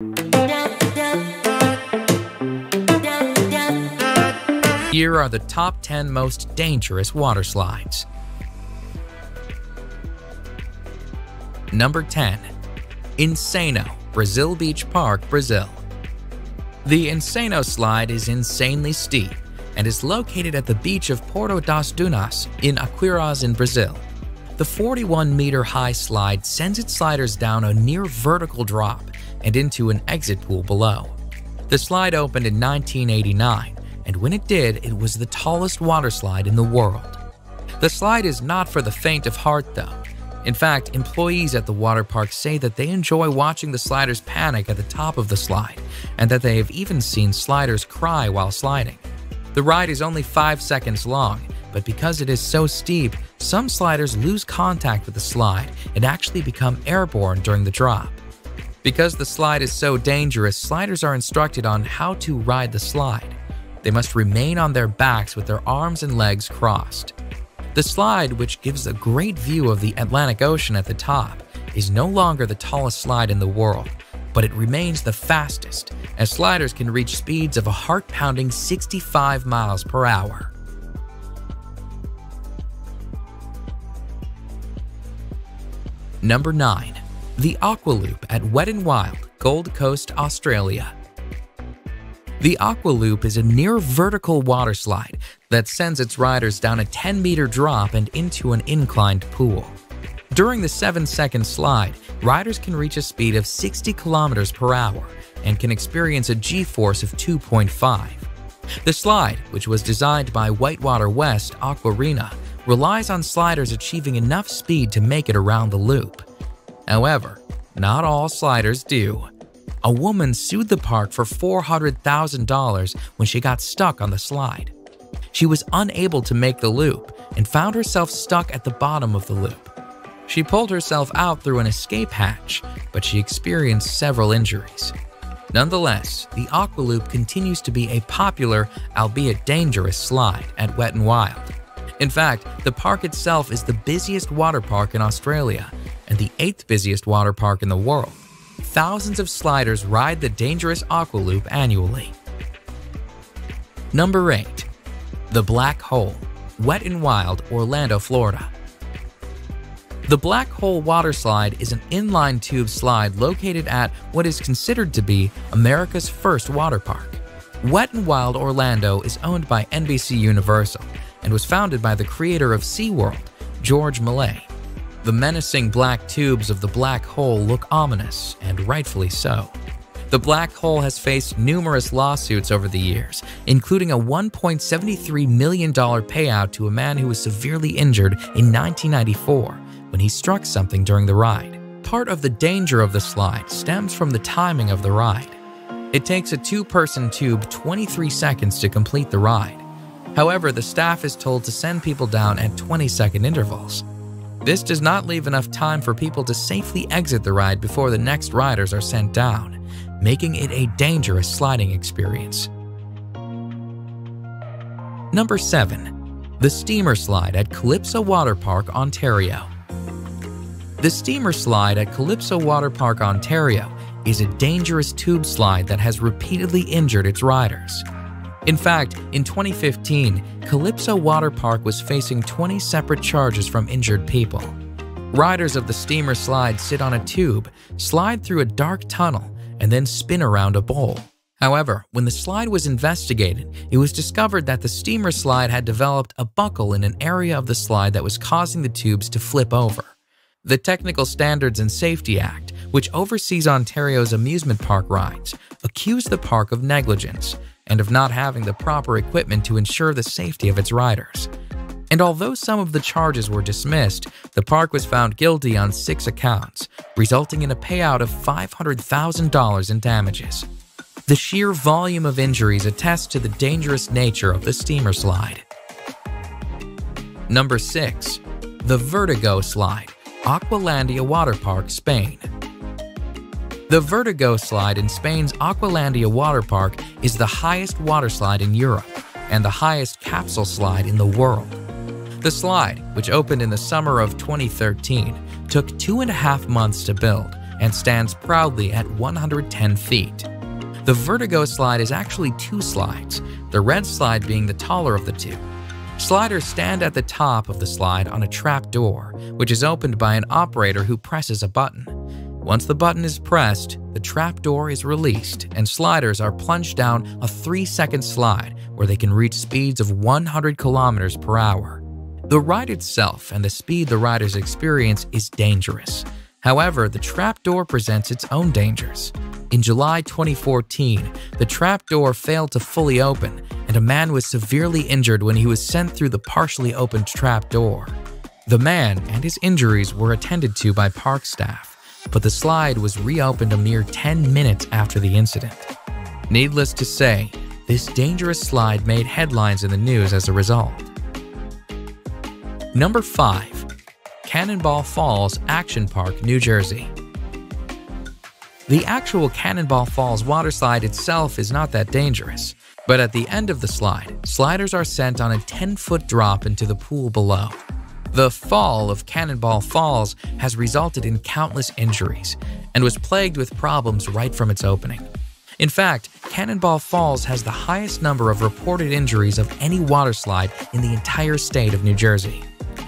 Here are the top 10 most dangerous water slides. Number 10. Insano, Brazil Beach Park, Brazil. The Insano slide is insanely steep and is located at the beach of Porto das Dunas in Aquiraz in Brazil. The 41-meter-high slide sends its sliders down a near-vertical drop and into an exit pool below. The slide opened in 1989, and when it did, it was the tallest water slide in the world. The slide is not for the faint of heart, though. In fact, employees at the water park say that they enjoy watching the sliders panic at the top of the slide, and that they have even seen sliders cry while sliding. The ride is only 5 seconds long, but because it is so steep, some sliders lose contact with the slide and actually become airborne during the drop. Because the slide is so dangerous, sliders are instructed on how to ride the slide. They must remain on their backs with their arms and legs crossed. The slide, which gives a great view of the Atlantic Ocean at the top, is no longer the tallest slide in the world, but it remains the fastest, as sliders can reach speeds of a heart-pounding 65 miles per hour. Number 9. The Aqua Loop at Wet n Wild, Gold Coast, Australia. The Aqua Loop is a near-vertical water slide that sends its riders down a 10-meter drop and into an inclined pool. During the 7-second slide, riders can reach a speed of 60 kilometers per hour and can experience a G-force of 2.5. The slide, which was designed by Whitewater West Aquarena, relies on sliders achieving enough speed to make it around the loop. However, not all sliders do. A woman sued the park for $400,000 when she got stuck on the slide. She was unable to make the loop and found herself stuck at the bottom of the loop. She pulled herself out through an escape hatch, but she experienced several injuries. Nonetheless, the Aqua Loop continues to be a popular, albeit dangerous, slide at Wet n Wild. In fact, the park itself is the busiest water park in Australia and the 8th busiest water park in the world. Thousands of sliders ride the dangerous Aqua Loop annually. Number 8. The Black Hole, Wet n Wild, Orlando, Florida. The Black Hole water slide is an inline tube slide located at what is considered to be America's first water park. Wet n Wild Orlando is owned by NBC Universal and was founded by the creator of SeaWorld, George Millay. The menacing black tubes of the black hole look ominous, and rightfully so. The black hole has faced numerous lawsuits over the years, including a $1.73 million payout to a man who was severely injured in 1994 when he struck something during the ride. Part of the danger of the slide stems from the timing of the ride. It takes a 2-person tube 23 seconds to complete the ride. However, the staff is told to send people down at 20-second intervals. This does not leave enough time for people to safely exit the ride before the next riders are sent down, making it a dangerous sliding experience. Number 7. The Steamer Slide at Calypso Water Park, Ontario. The Steamer Slide at Calypso Water Park, Ontario is a dangerous tube slide that has repeatedly injured its riders. In fact, in 2015, Calypso Water Park was facing 20 separate charges from injured people. Riders of the steamer slide sit on a tube, slide through a dark tunnel, and then spin around a bowl. However, when the slide was investigated, it was discovered that the steamer slide had developed a buckle in an area of the slide that was causing the tubes to flip over. The Technical Standards and Safety Act, which oversees Ontario's amusement park rides, accused the park of negligence and of not having the proper equipment to ensure the safety of its riders. And although some of the charges were dismissed, the park was found guilty on 6 accounts, resulting in a payout of $500,000 in damages. The sheer volume of injuries attests to the dangerous nature of the steamer slide. Number 6. The Vertigo Slide, Aqualandia Water Park, Spain. The Vertigo Slide in Spain's Aqualandia Water Park is the highest water slide in Europe and the highest capsule slide in the world. The slide, which opened in the summer of 2013, took 2.5 months to build, and stands proudly at 110 feet. The Vertigo slide is actually two slides, the red slide being the taller of the two. Sliders stand at the top of the slide on a trap door, which is opened by an operator who presses a button. Once the button is pressed, the trap door is released and sliders are plunged down a 3-second slide where they can reach speeds of 100 kilometers per hour. The ride itself and the speed the riders experience is dangerous. However, the trap door presents its own dangers. In July 2014, the trap door failed to fully open and a man was severely injured when he was sent through the partially opened trap door. The man and his injuries were attended to by park staff, but the slide was reopened a mere 10 minutes after the incident. Needless to say, this dangerous slide made headlines in the news as a result. Number 5. Cannonball Falls Action Park, New Jersey. The actual Cannonball Falls water slide itself is not that dangerous, but at the end of the slide, sliders are sent on a 10-foot drop into the pool below. The fall of Cannonball Falls has resulted in countless injuries and was plagued with problems right from its opening. In fact, Cannonball Falls has the highest number of reported injuries of any water slide in the entire state of New Jersey.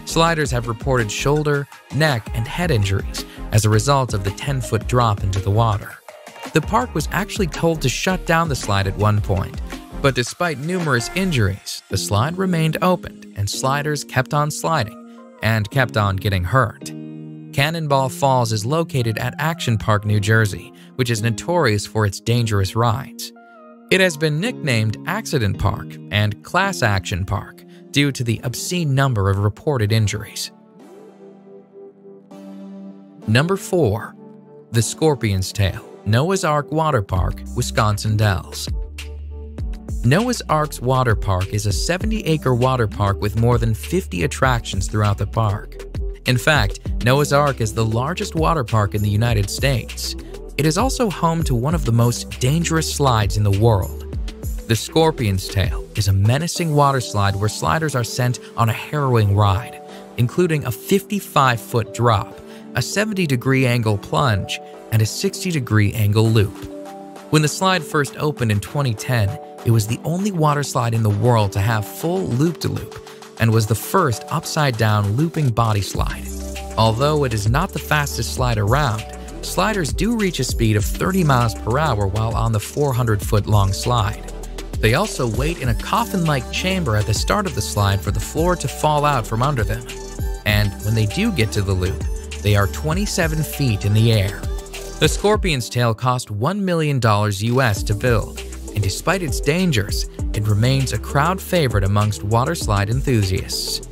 Sliders have reported shoulder, neck, and head injuries as a result of the 10-foot drop into the water. The park was actually told to shut down the slide at one point, but despite numerous injuries, the slide remained opened and sliders kept on sliding and kept on getting hurt. Cannonball Falls is located at Action Park, New Jersey, which is notorious for its dangerous rides. It has been nicknamed Accident Park and Class Action Park due to the obscene number of reported injuries. Number 4. The Scorpion's Tail, Noah's Ark Water Park, Wisconsin Dells. Noah's Ark's Water Park is a 70-acre water park with more than 50 attractions throughout the park. In fact, Noah's Ark is the largest water park in the United States. It is also home to one of the most dangerous slides in the world. The Scorpion's Tail is a menacing water slide where sliders are sent on a harrowing ride, including a 55-foot drop, a 70-degree angle plunge, and a 60-degree angle loop. When the slide first opened in 2010, it was the only water slide in the world to have full loop-de-loop and was the first upside-down looping body slide. Although it is not the fastest slide around, sliders do reach a speed of 30 miles per hour while on the 400-foot-long slide. They also wait in a coffin-like chamber at the start of the slide for the floor to fall out from under them. And when they do get to the loop, they are 27 feet in the air. The Scorpion's Tail cost $1 million US to build, and despite its dangers, it remains a crowd favorite amongst water slide enthusiasts.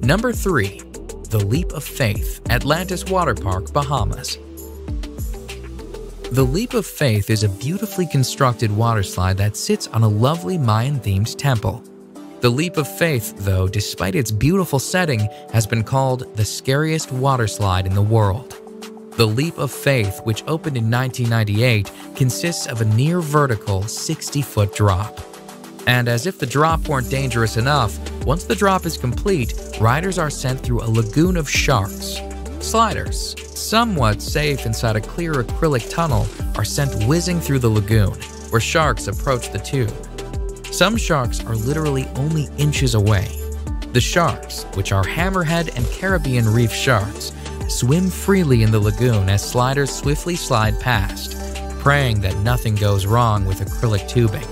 Number 3. The Leap of Faith, Atlantis Water Park, Bahamas. The Leap of Faith is a beautifully constructed water slide that sits on a lovely Mayan-themed temple. The Leap of Faith, though, despite its beautiful setting, has been called the scariest water slide in the world. The Leap of Faith, which opened in 1998, consists of a near-vertical 60-foot drop. And as if the drop weren't dangerous enough, once the drop is complete, riders are sent through a lagoon of sharks. Sliders, somewhat safe inside a clear acrylic tunnel, are sent whizzing through the lagoon, where sharks approach the tube. Some sharks are literally only inches away. The sharks, which are hammerhead and Caribbean reef sharks, swim freely in the lagoon as sliders swiftly slide past, praying that nothing goes wrong with acrylic tubing.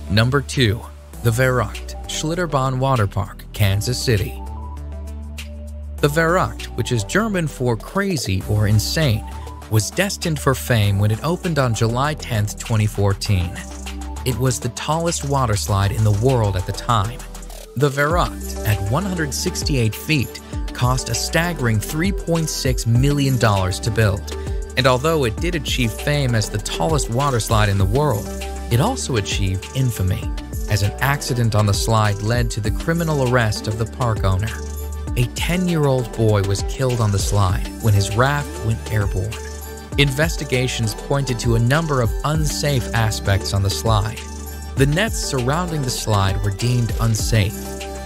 Number 2. The Verrückt Schlitterbahn Water Park, Kansas City. The Verrückt, which is German for crazy or insane, was destined for fame when it opened on July 10, 2014. It was the tallest water slide in the world at the time. The Verrückt, at 168 feet, cost a staggering $3.6 million to build, and although it did achieve fame as the tallest water slide in the world, it also achieved infamy, as an accident on the slide led to the criminal arrest of the park owner. A 10-year-old boy was killed on the slide when his raft went airborne. Investigations pointed to a number of unsafe aspects on the slide. The nets surrounding the slide were deemed unsafe.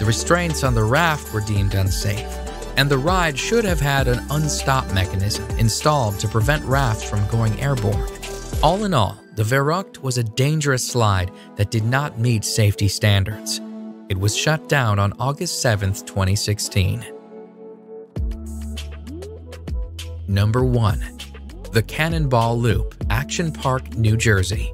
The restraints on the raft were deemed unsafe, and the ride should have had an unstop mechanism installed to prevent rafts from going airborne. All in all, the Verrucht was a dangerous slide that did not meet safety standards. It was shut down on August 7, 2016. Number 1. The Cannonball Loop, Action Park, New Jersey.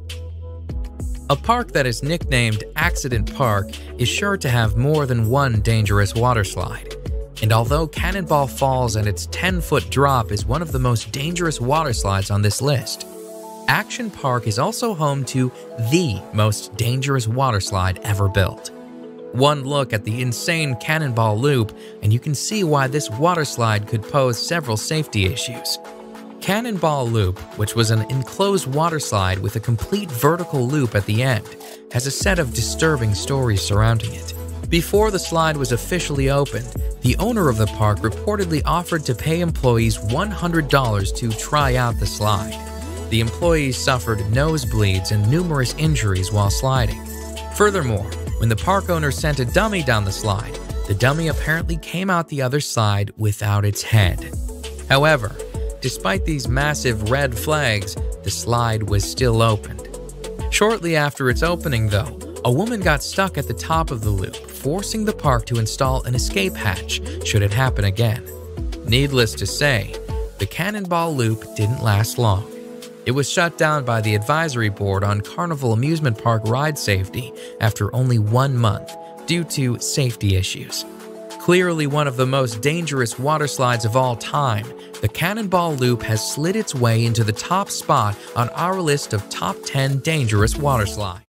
A park that is nicknamed Accident Park is sure to have more than one dangerous waterslide. And although Cannonball Falls and its 10-foot drop is one of the most dangerous waterslides on this list, Action Park is also home to the most dangerous waterslide ever built. One look at the insane Cannonball Loop and you can see why this waterslide could pose several safety issues. Cannonball Loop, which was an enclosed waterslide with a complete vertical loop at the end, has a set of disturbing stories surrounding it. Before the slide was officially opened, the owner of the park reportedly offered to pay employees $100 to try out the slide. The employees suffered nosebleeds and numerous injuries while sliding. Furthermore, when the park owner sent a dummy down the slide, the dummy apparently came out the other side without its head. However, despite these massive red flags, the slide was still opened. Shortly after its opening, though, a woman got stuck at the top of the loop, forcing the park to install an escape hatch should it happen again. Needless to say, the Cannonball Loop didn't last long. It was shut down by the Advisory Board on Carnival Amusement Park ride safety after only 1 month due to safety issues. Clearly one of the most dangerous waterslides of all time, the Cannonball Loop has slid its way into the top spot on our list of top 10 dangerous waterslides.